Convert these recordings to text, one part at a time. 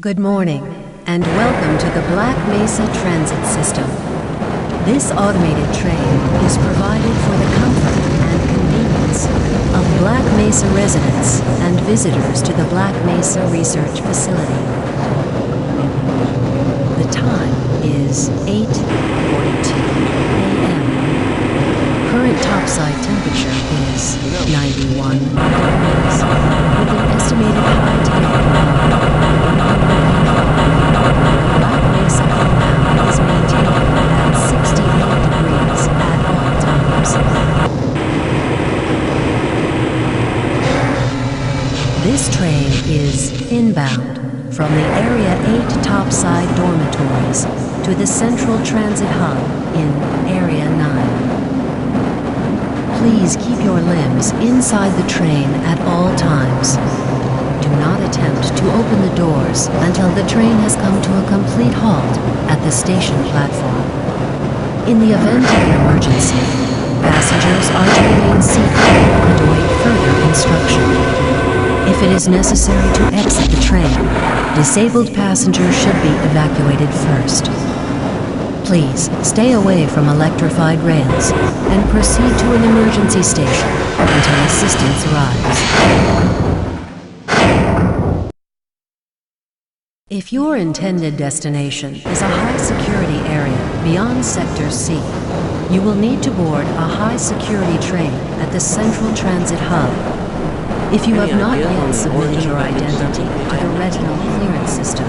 Good morning, and welcome to the Black Mesa Transit System. This automated train is provided for the comfort and convenience of Black Mesa residents and visitors to the Black Mesa Research Facility. The time is 8:42 a.m. Current topside temperature is 91 degrees, with an estimated high temperature. Black Mesa compound is maintained at 68 degrees at all times. This train is inbound from the Area 8 topside dormitories to the Central Transit Hub in Area 9. Please keep your limbs inside the train at all times. Do not attempt to open the doors until the train has come to a complete halt at the station platform. In the event of an emergency, passengers are to remain seated and await further instruction. If it is necessary to exit the train, disabled passengers should be evacuated first. Please stay away from electrified rails and proceed to an emergency station until assistance arrives. If your intended destination is a high-security area beyond Sector C, you will need to board a high-security train at the Central Transit Hub. If you have not yet submitted your identity to the retinal clearance system,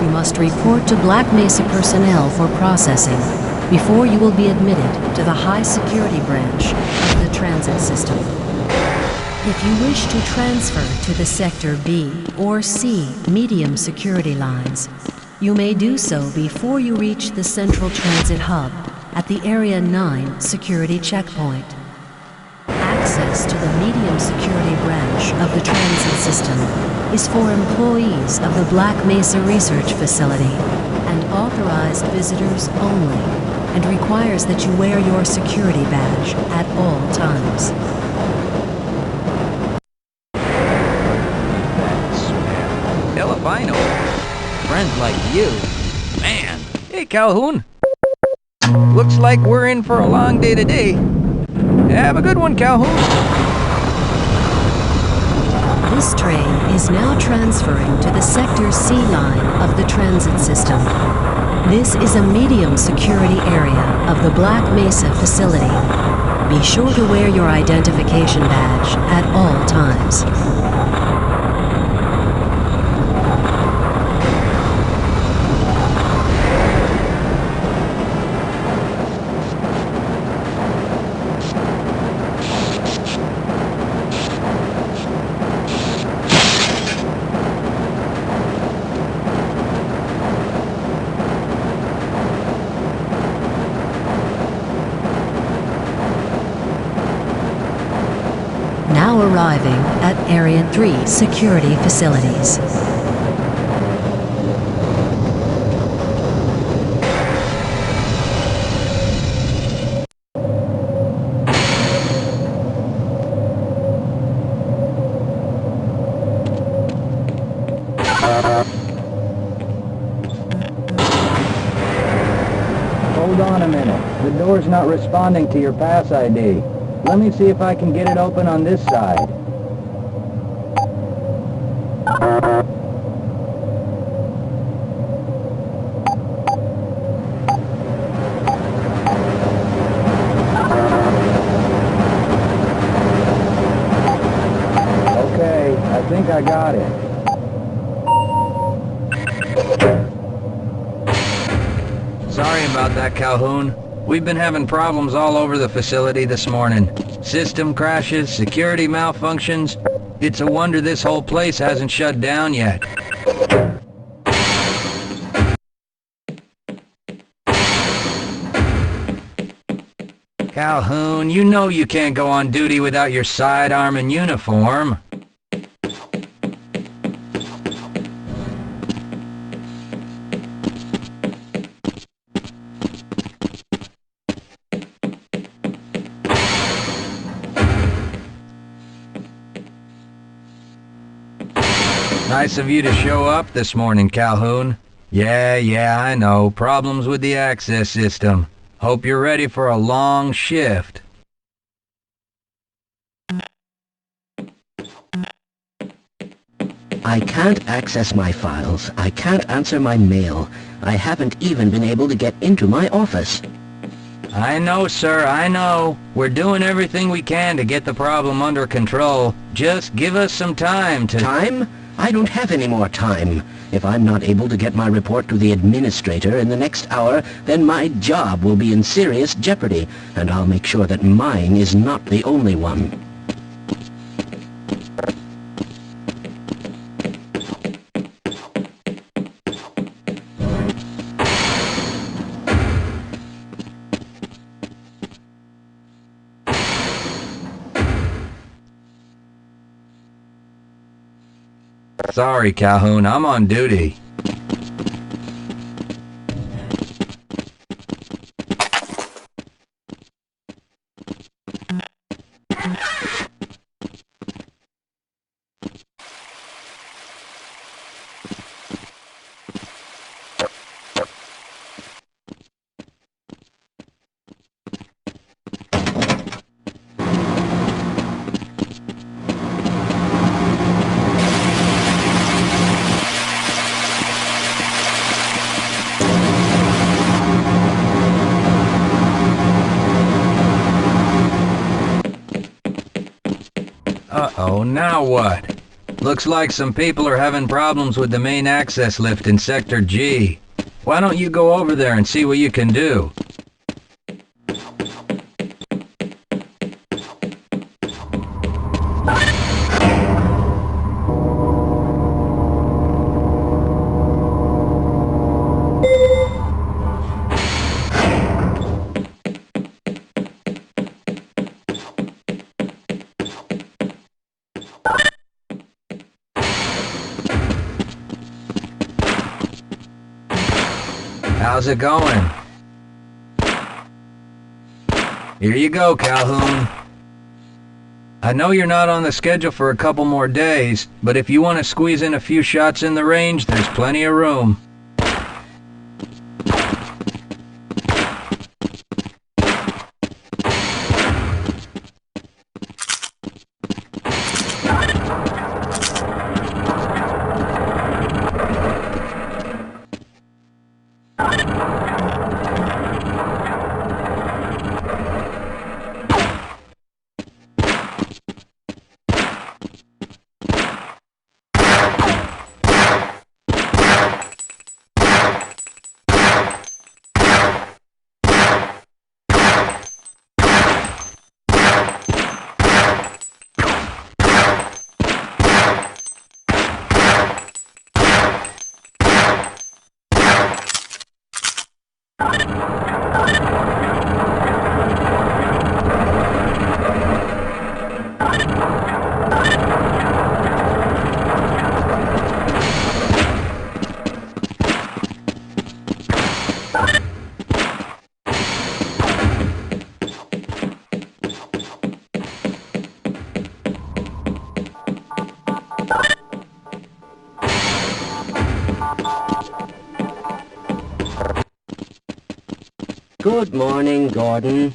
you must report to Black Mesa personnel for processing before you will be admitted to the high-security branch of the transit system. If you wish to transfer to the Sector B or C medium security lines, you may do so before you reach the Central Transit Hub at the Area 9 security checkpoint. Access to the medium security branch of the transit system is for employees of the Black Mesa Research Facility and authorized visitors only, and requires that you wear your security badge at all times. Albino. Friends like you. Man. Hey, Calhoun. Looks like we're in for a long day today. Have a good one, Calhoun. This train is now transferring to the Sector C line of the transit system. This is a medium security area of the Black Mesa facility. Be sure to wear your identification badge at all times. Now arriving at Area 3 security facilities. Hold on a minute. The door's not responding to your pass ID. Let me see if I can get it open on this side. Okay, I think I got it. Sorry about that, Calhoun. We've been having problems all over the facility this morning. System crashes, security malfunctions. It's a wonder this whole place hasn't shut down yet. Calhoun, you know you can't go on duty without your sidearm and uniform. Nice of you to show up this morning, Calhoun. Yeah, I know. Problems with the access system. Hope you're ready for a long shift. I can't access my files. I can't answer my mail. I haven't even been able to get into my office. I know, sir, I know. We're doing everything we can to get the problem under control. Just give us some time to... Time? I don't have any more time. If I'm not able to get my report to the administrator in the next hour, then my job will be in serious jeopardy, and I'll make sure that mine is not the only one. Sorry, Calhoun, I'm on duty. Uh-oh, now what? Looks like some people are having problems with the main access lift in Sector G. Why don't you go over there and see what you can do? How's it going? Here you go, Calhoun. I know you're not on the schedule for a couple more days, but if you want to squeeze in a few shots in the range, there's plenty of room. Good morning, Gordon.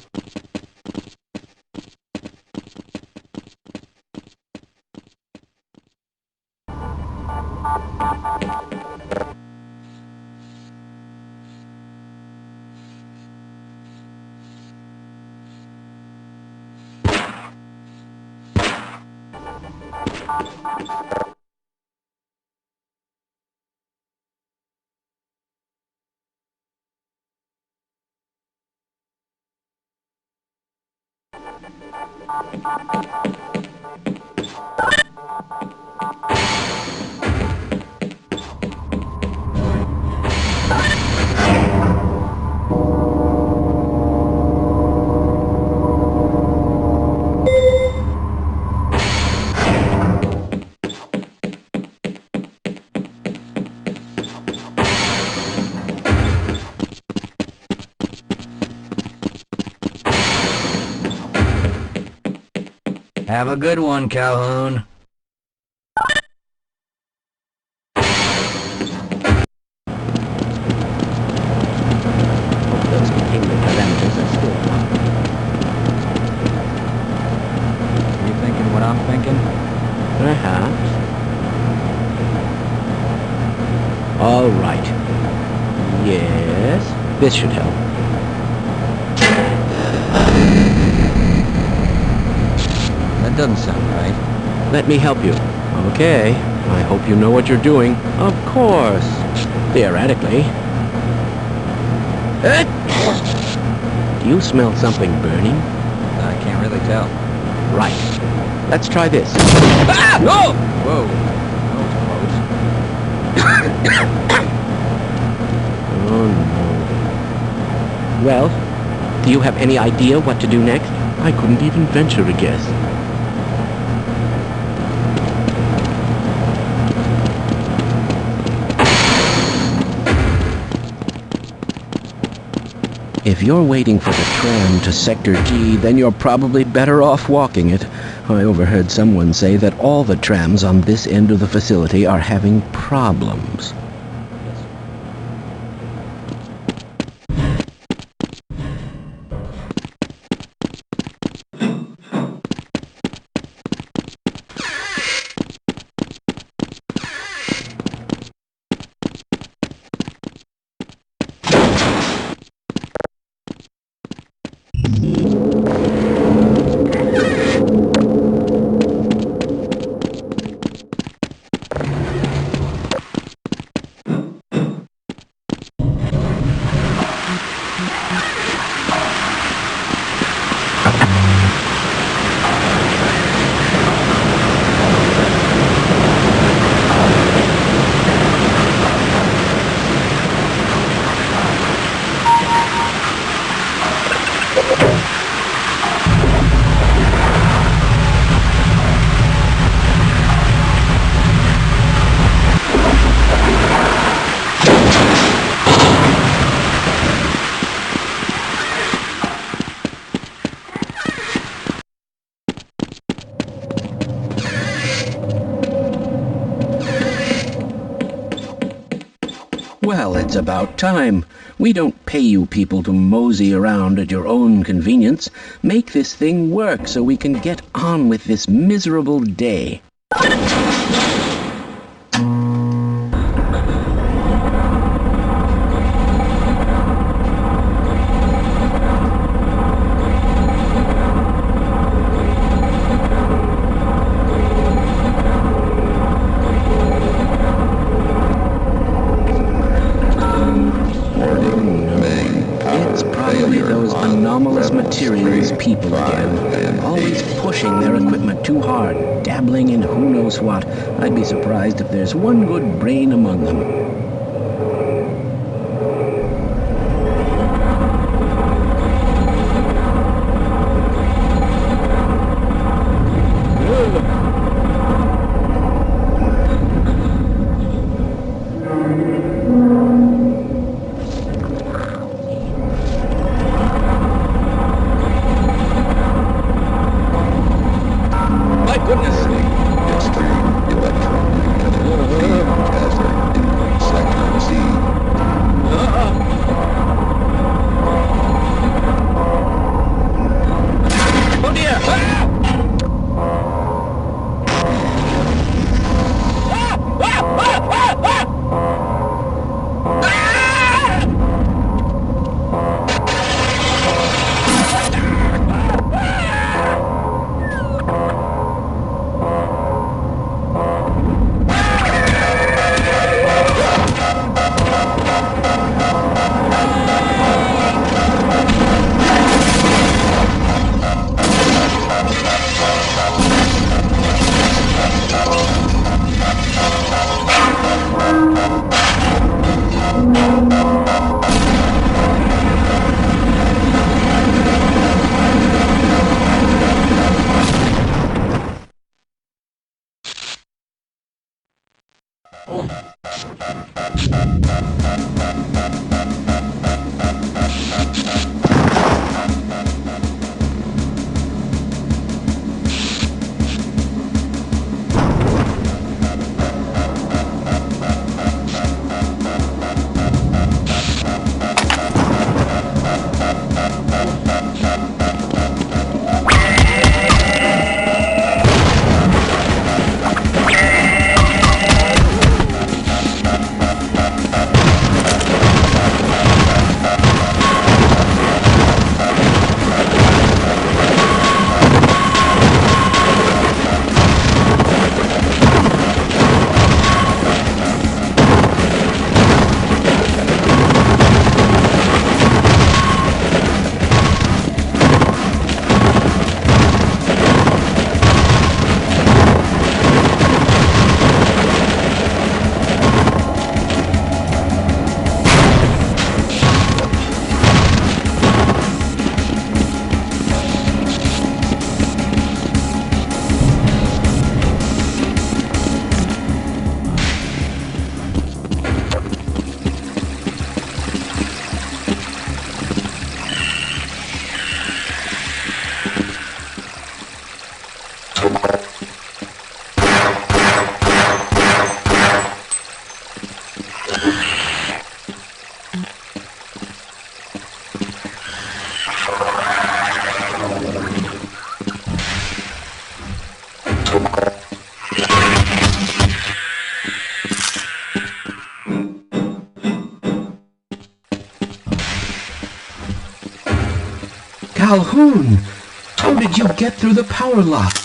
Have a good one, Calhoun. All right. Yes, this should help. That doesn't sound right. Let me help you. Okay. I hope you know what you're doing. Of course. Theoretically. Do you smell something burning? I can't really tell. Right. Let's try this. Ah! No! Whoa. Oh, no. Well, do you have any idea what to do next? I couldn't even venture a guess. If you're waiting for the tram to Sector G, then you're probably better off walking it. I overheard someone say that all the trams on this end of the facility are having problems. Well, it's about time. We don't pay you people to mosey around at your own convenience. Make this thing work so we can get on with this miserable day. Materials people again, always pushing their equipment too hard, dabbling in who knows what. I'd be surprised if there's one good brain among them. Calhoun! How did you get through the power lock?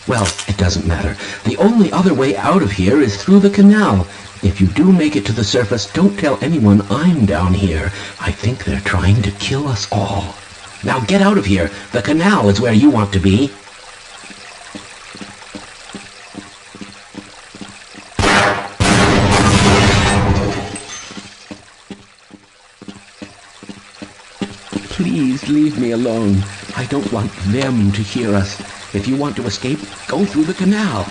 Well, it doesn't matter. The only other way out of here is through the canal. If you do make it to the surface, don't tell anyone I'm down here. I think they're trying to kill us all. Now get out of here. The canal is where you want to be. Please leave me alone. I don't want them to hear us. If you want to escape, go through the canal.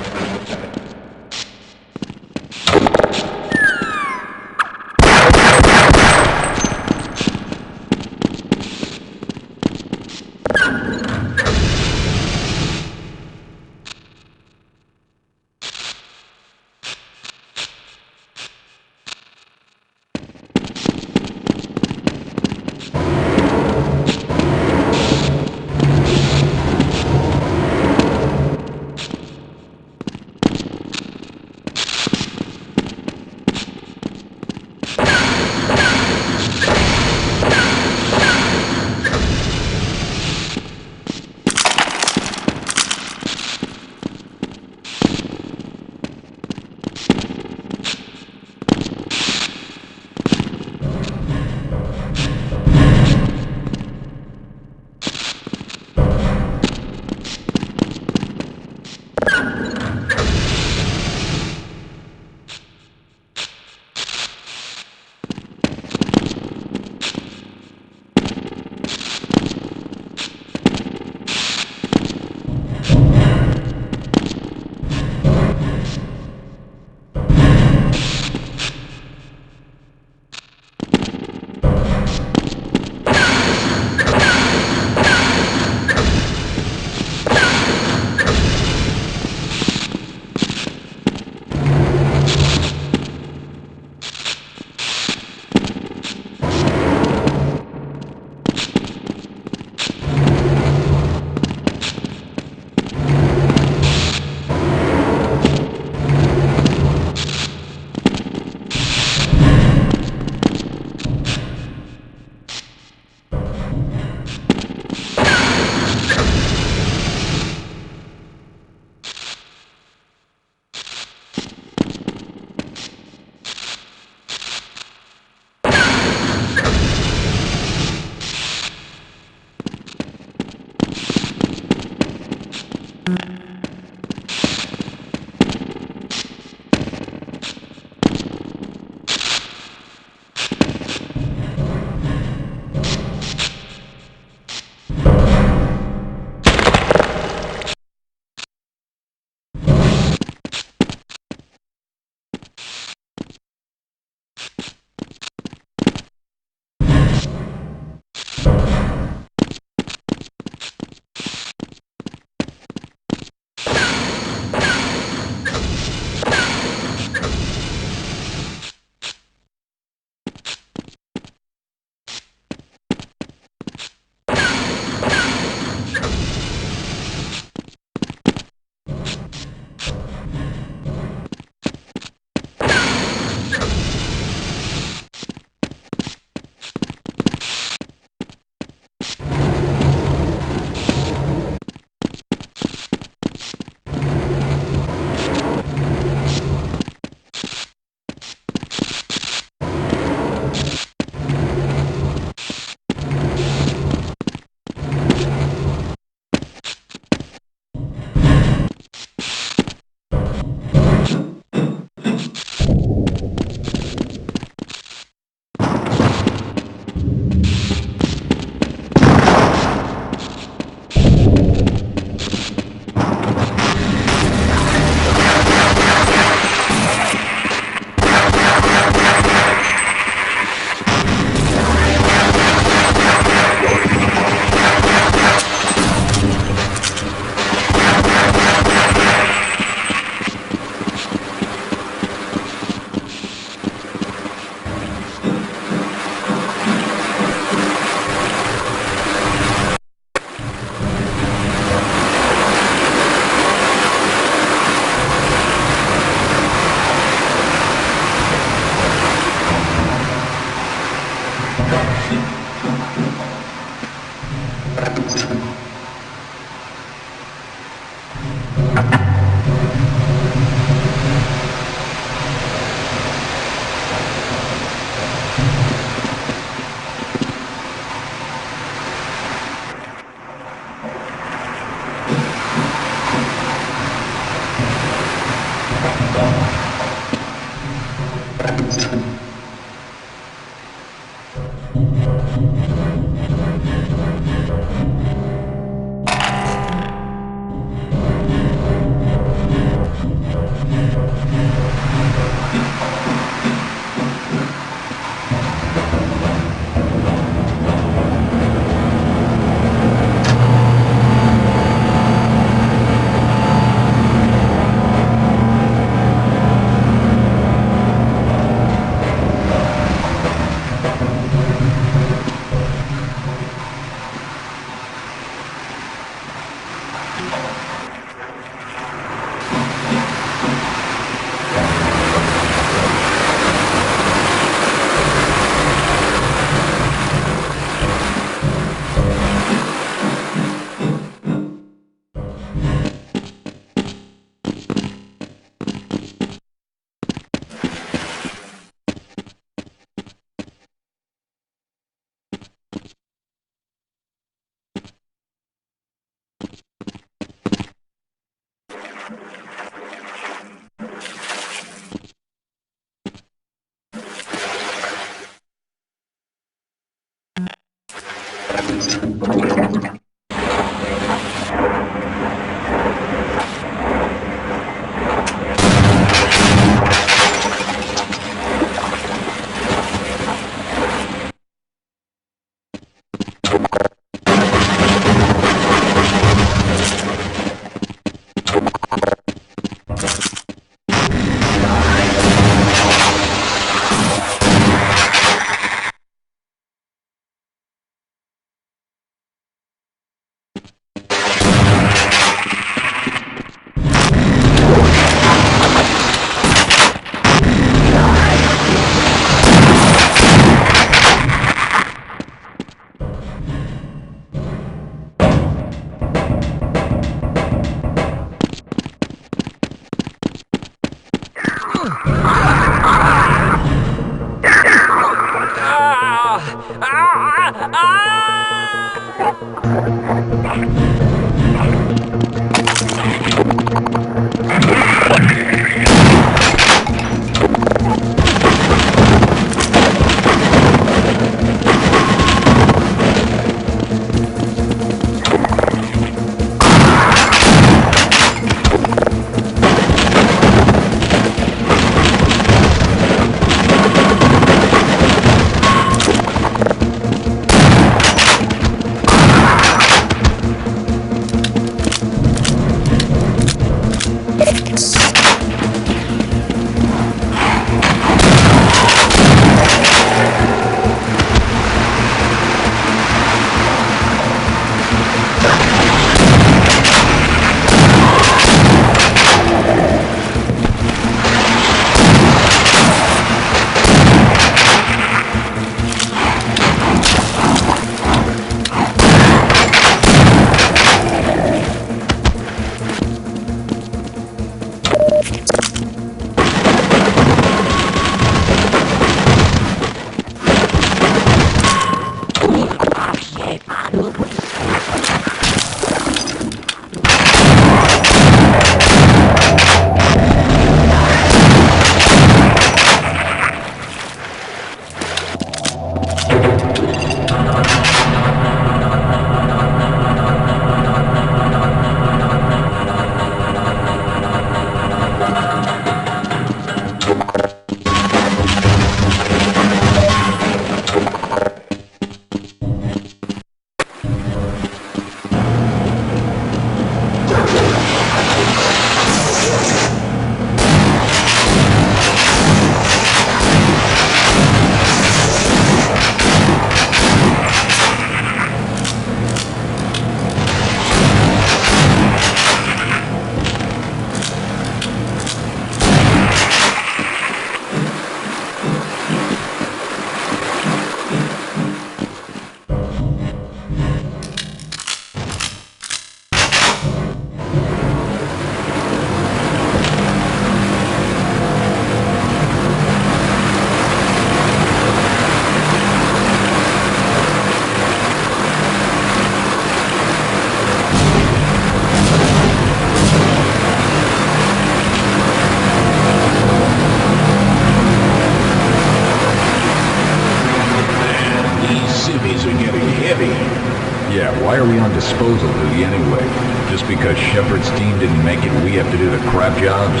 Yeah, why are we on disposal duty anyway? Just because Shepard's team didn't make it, we have to do the crap jobs?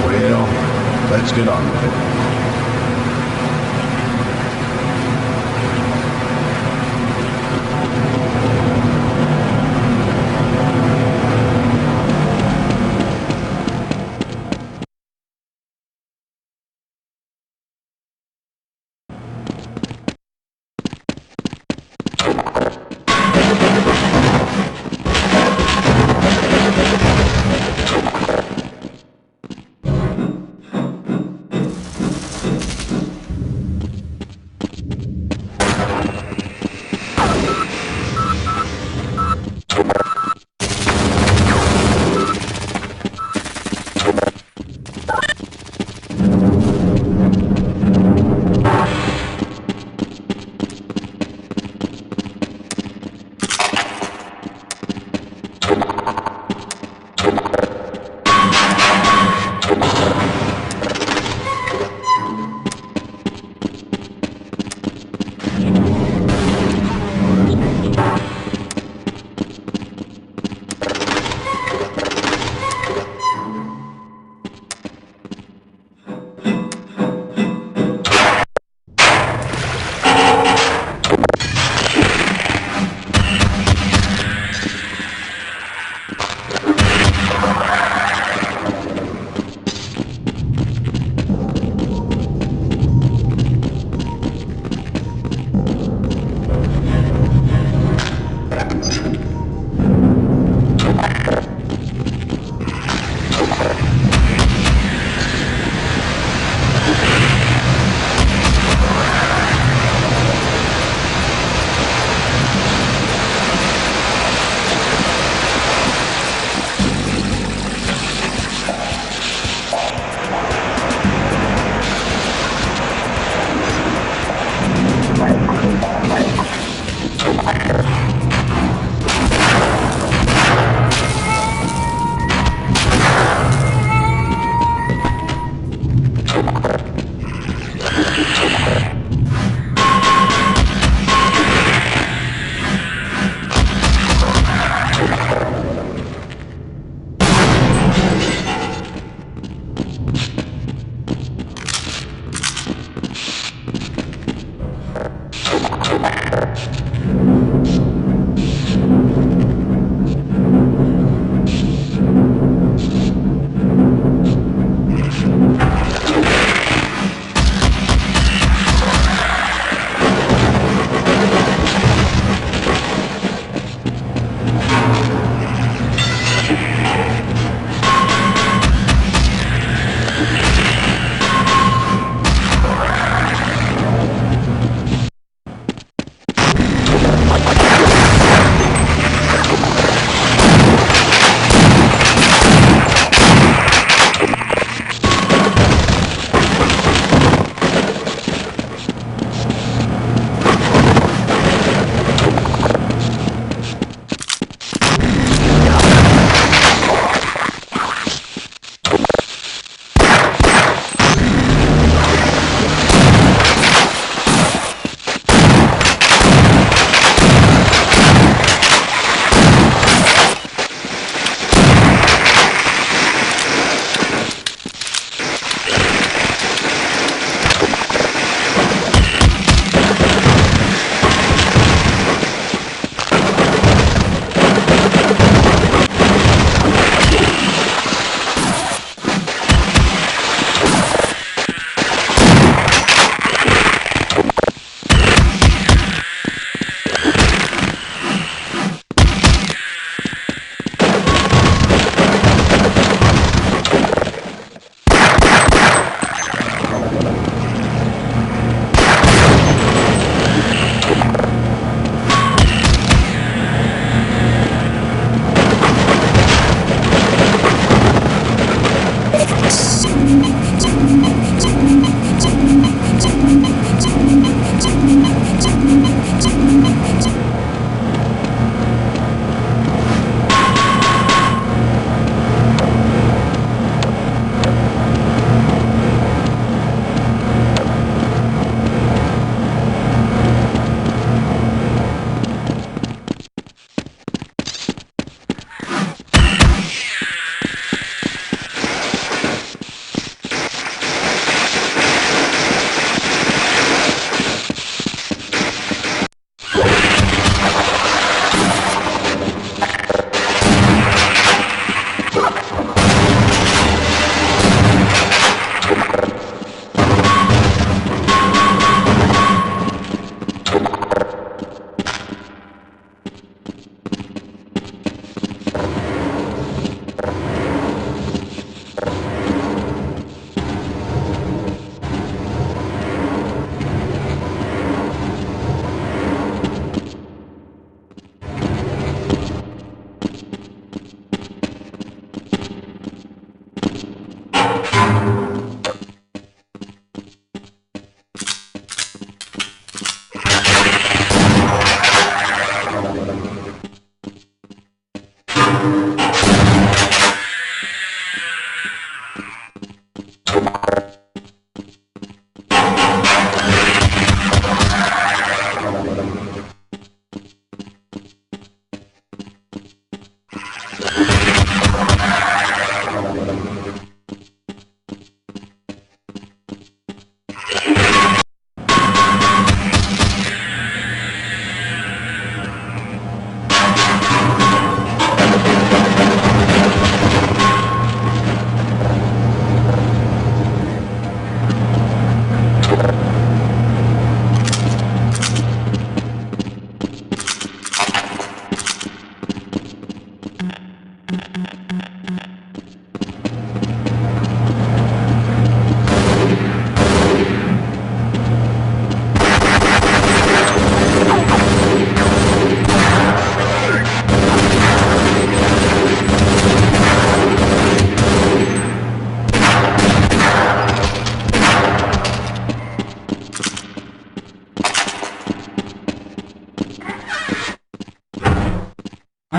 Well, let's get on with it.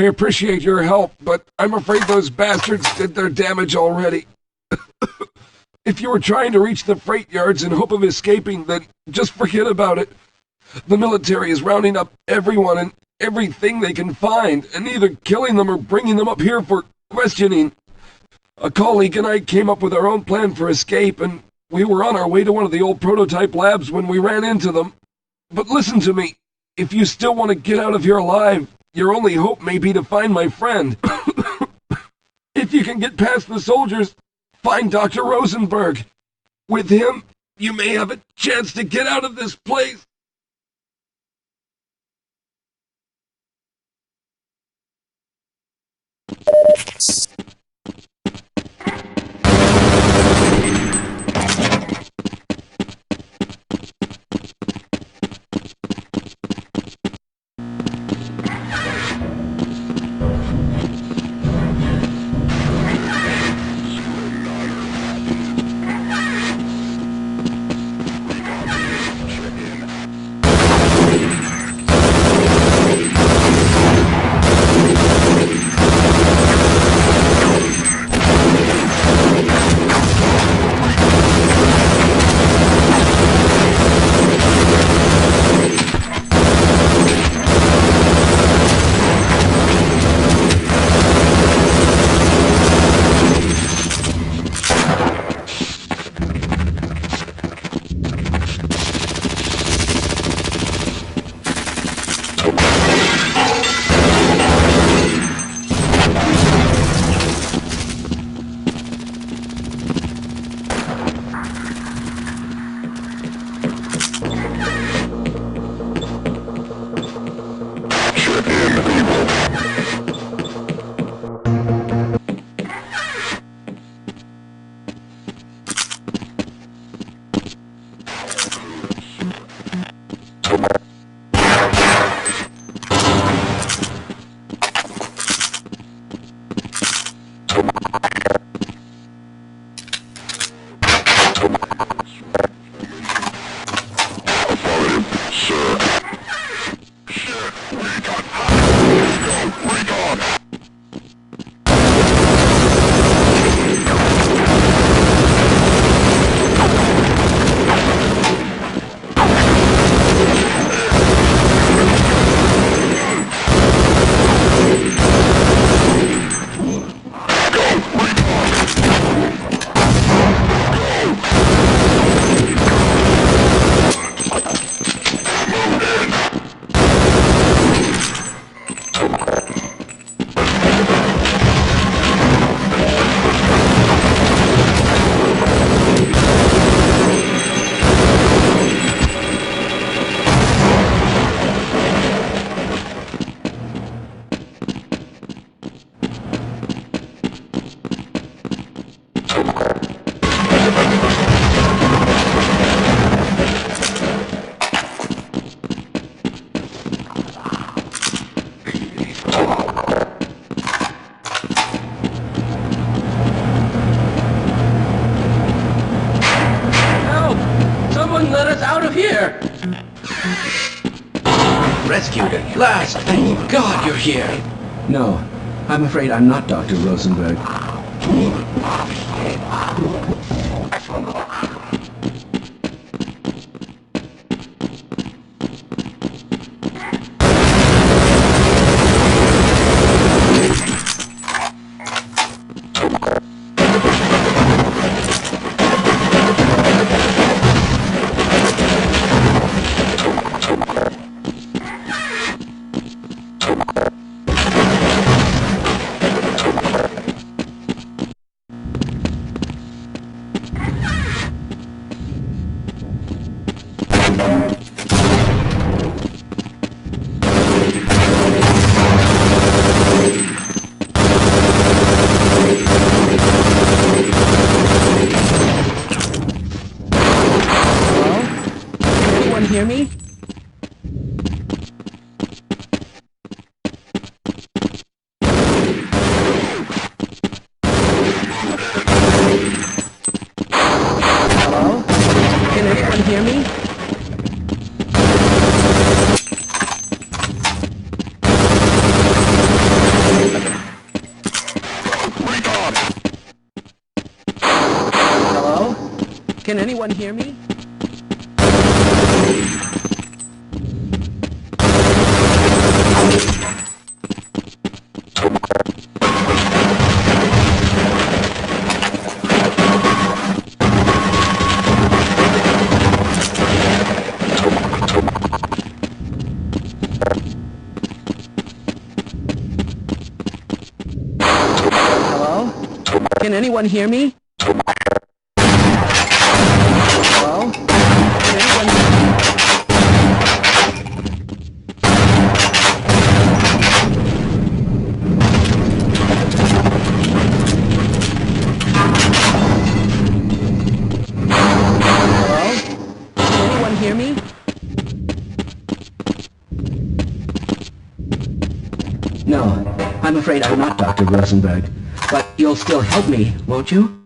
I appreciate your help, but I'm afraid those bastards did their damage already. If you were trying to reach the freight yards in hope of escaping, then just forget about it. The military is rounding up everyone and everything they can find, and either killing them or bringing them up here for questioning. A colleague and I came up with our own plan for escape, and we were on our way to one of the old prototype labs when we ran into them. But listen to me. If you still want to get out of here alive, your only hope may be to find my friend. If you can get past the soldiers, find Dr. Rosenberg. With him, you may have a chance to get out of this place. Rescued at last! Thank God you're here! No, I'm afraid I'm not Dr. Rosenberg. Hear me? Hello? Can anyone hear me? Can anyone hear me? Hello? Can anyone hear me? Hello? Can anyone hear me? Hello? Can anyone hear me? No, I'm afraid I'm not Dr. Rosenberg. But you'll still help me, won't you?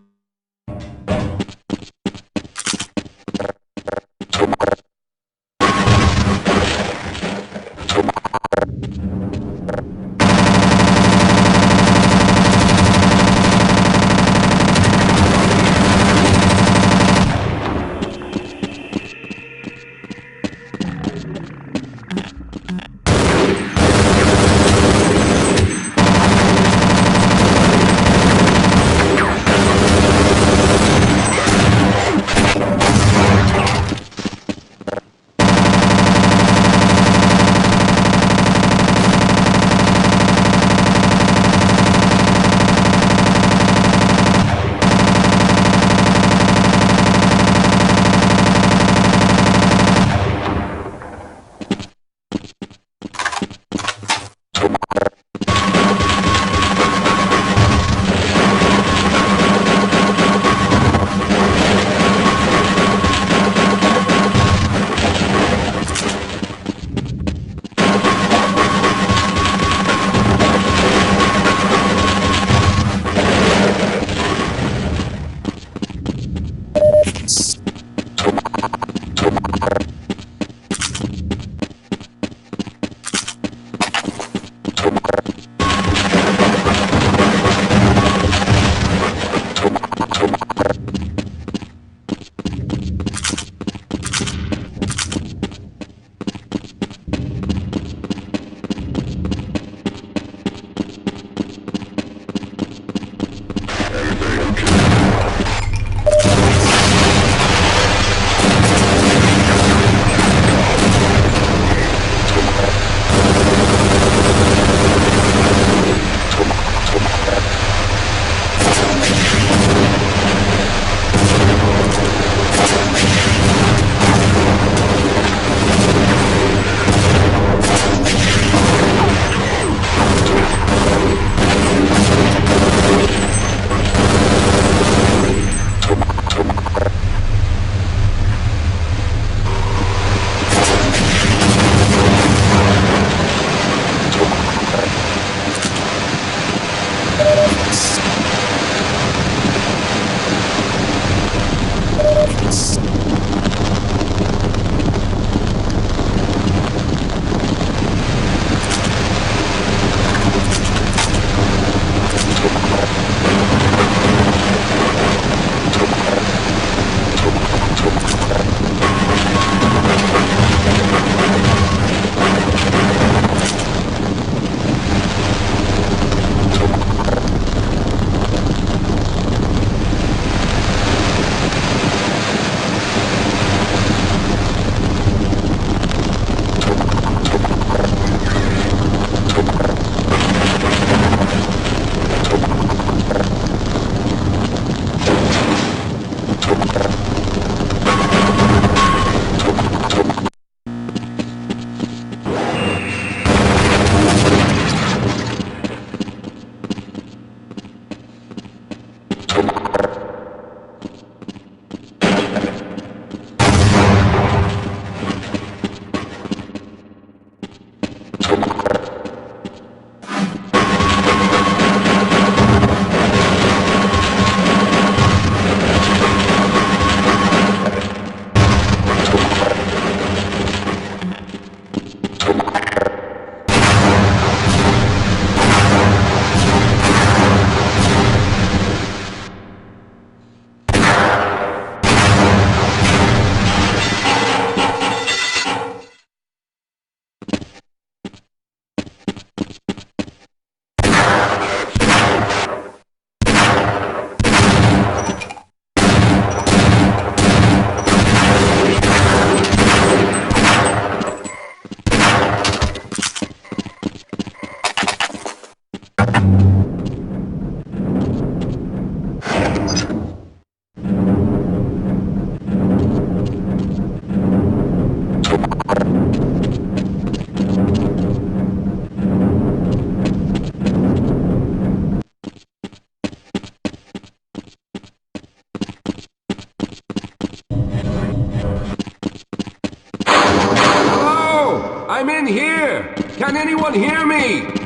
I'm in here! Can anyone hear me?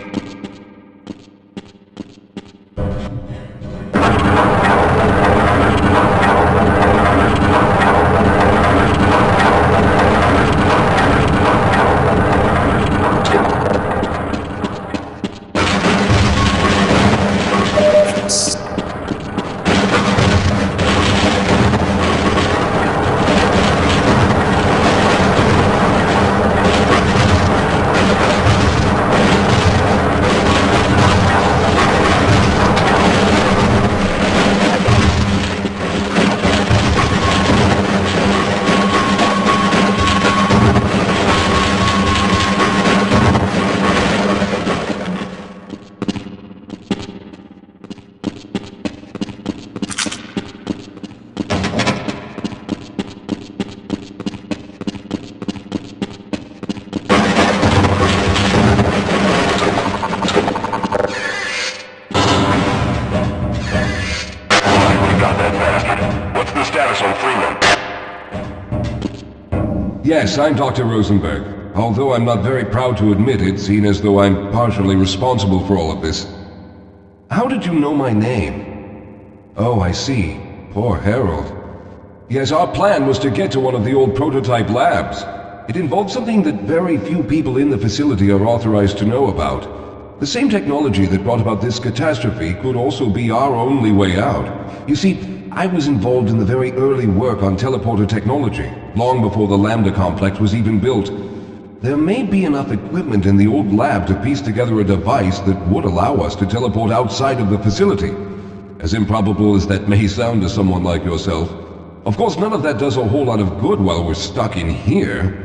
Yes, I'm Dr. Rosenberg. Although I'm not very proud to admit it, seeing as though I'm partially responsible for all of this. How did you know my name? Oh, I see. Poor Harold. Yes, our plan was to get to one of the old prototype labs. It involved something that very few people in the facility are authorized to know about. The same technology that brought about this catastrophe could also be our only way out. You see, I was involved in the very early work on teleporter technology, long before the Lambda complex was even built. There may be enough equipment in the old lab to piece together a device that would allow us to teleport outside of the facility. As improbable as that may sound to someone like yourself. Of course, none of that does a whole lot of good while we're stuck in here.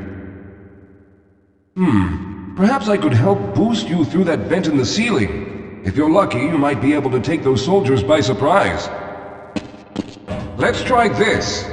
Perhaps I could help boost you through that vent in the ceiling. If you're lucky, you might be able to take those soldiers by surprise. Let's try this.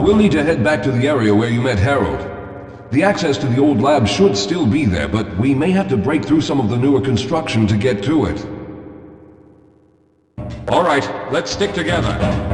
We'll need to head back to the area where you met Harold. The access to the old lab should still be there, but we may have to break through some of the newer construction to get to it. All right, let's stick together.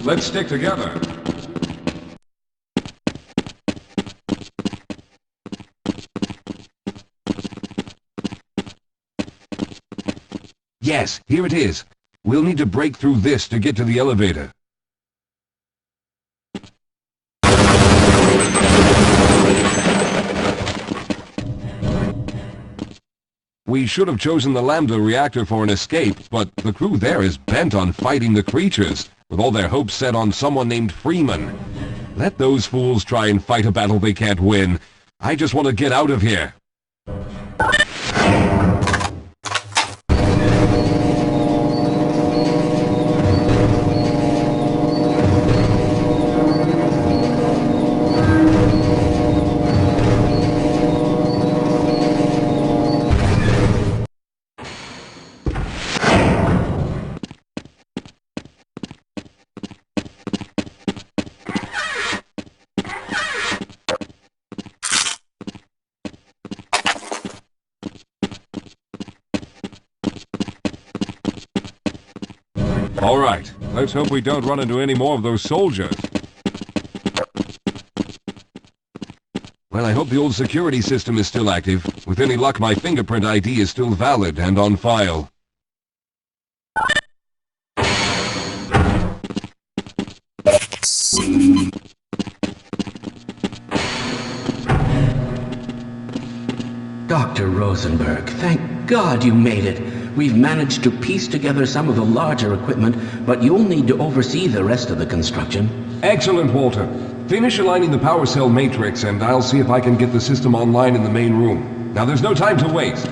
Let's stick together. Yes, here it is. We'll need to break through this to get to the elevator. We should have chosen the Lambda reactor for an escape, but the crew there is bent on fighting the creatures, with all their hopes set on someone named Freeman. Let those fools try and fight a battle they can't win. I just want to get out of here. All right, let's hope we don't run into any more of those soldiers. Well, I hope the old security system is still active. With any luck, my fingerprint ID is still valid and on file. Dr. Rosenberg, thank God you made it. We've managed to piece together some of the larger equipment, but you'll need to oversee the rest of the construction. Excellent, Walter. Finish aligning the power cell matrix, and I'll see if I can get the system online in the main room. Now, there's no time to waste.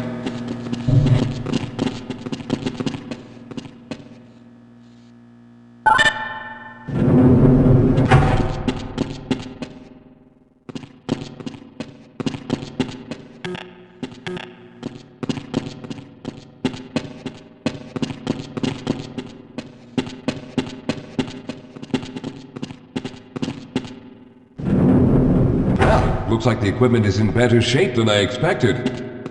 Looks like the equipment is in better shape than I expected.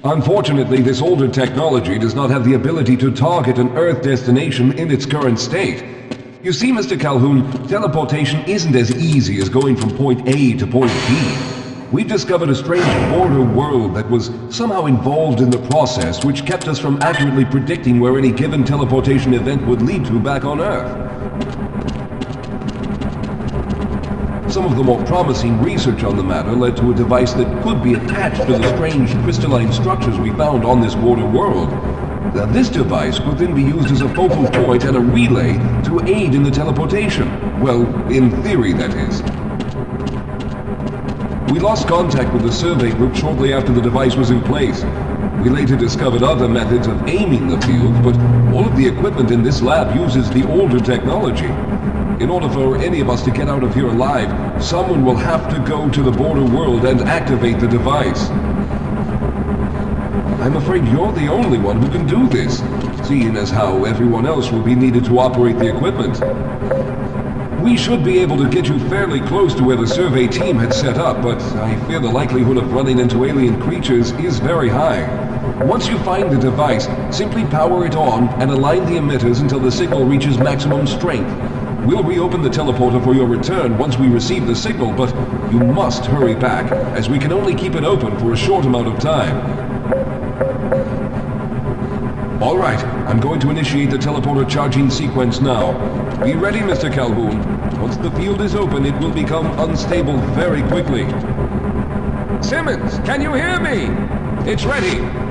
Unfortunately, this older technology does not have the ability to target an Earth destination in its current state. You see, Mr. Calhoun, teleportation isn't as easy as going from point A to point B. We've discovered a strange border world that was somehow involved in the process, which kept us from accurately predicting where any given teleportation event would lead to back on Earth. Some of the more promising research on the matter led to a device that could be attached to the strange crystalline structures we found on this border world. Now, this device could then be used as a focal point and a relay to aid in the teleportation. Well, in theory, that is. We lost contact with the survey group shortly after the device was in place. We later discovered other methods of aiming the field, but all of the equipment in this lab uses the older technology. In order for any of us to get out of here alive, someone will have to go to the border world and activate the device. I'm afraid you're the only one who can do this, seeing as how everyone else will be needed to operate the equipment. We should be able to get you fairly close to where the survey team had set up, but I fear the likelihood of running into alien creatures is very high. Once you find the device, simply power it on and align the emitters until the signal reaches maximum strength. We'll reopen the teleporter for your return once we receive the signal, but you must hurry back, as we can only keep it open for a short amount of time. All right, I'm going to initiate the teleporter charging sequence now. Be ready, Mr. Calhoun. Once the field is open, it will become unstable very quickly. Simmons, can you hear me? It's ready.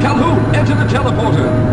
Calhoun, enter the teleporter!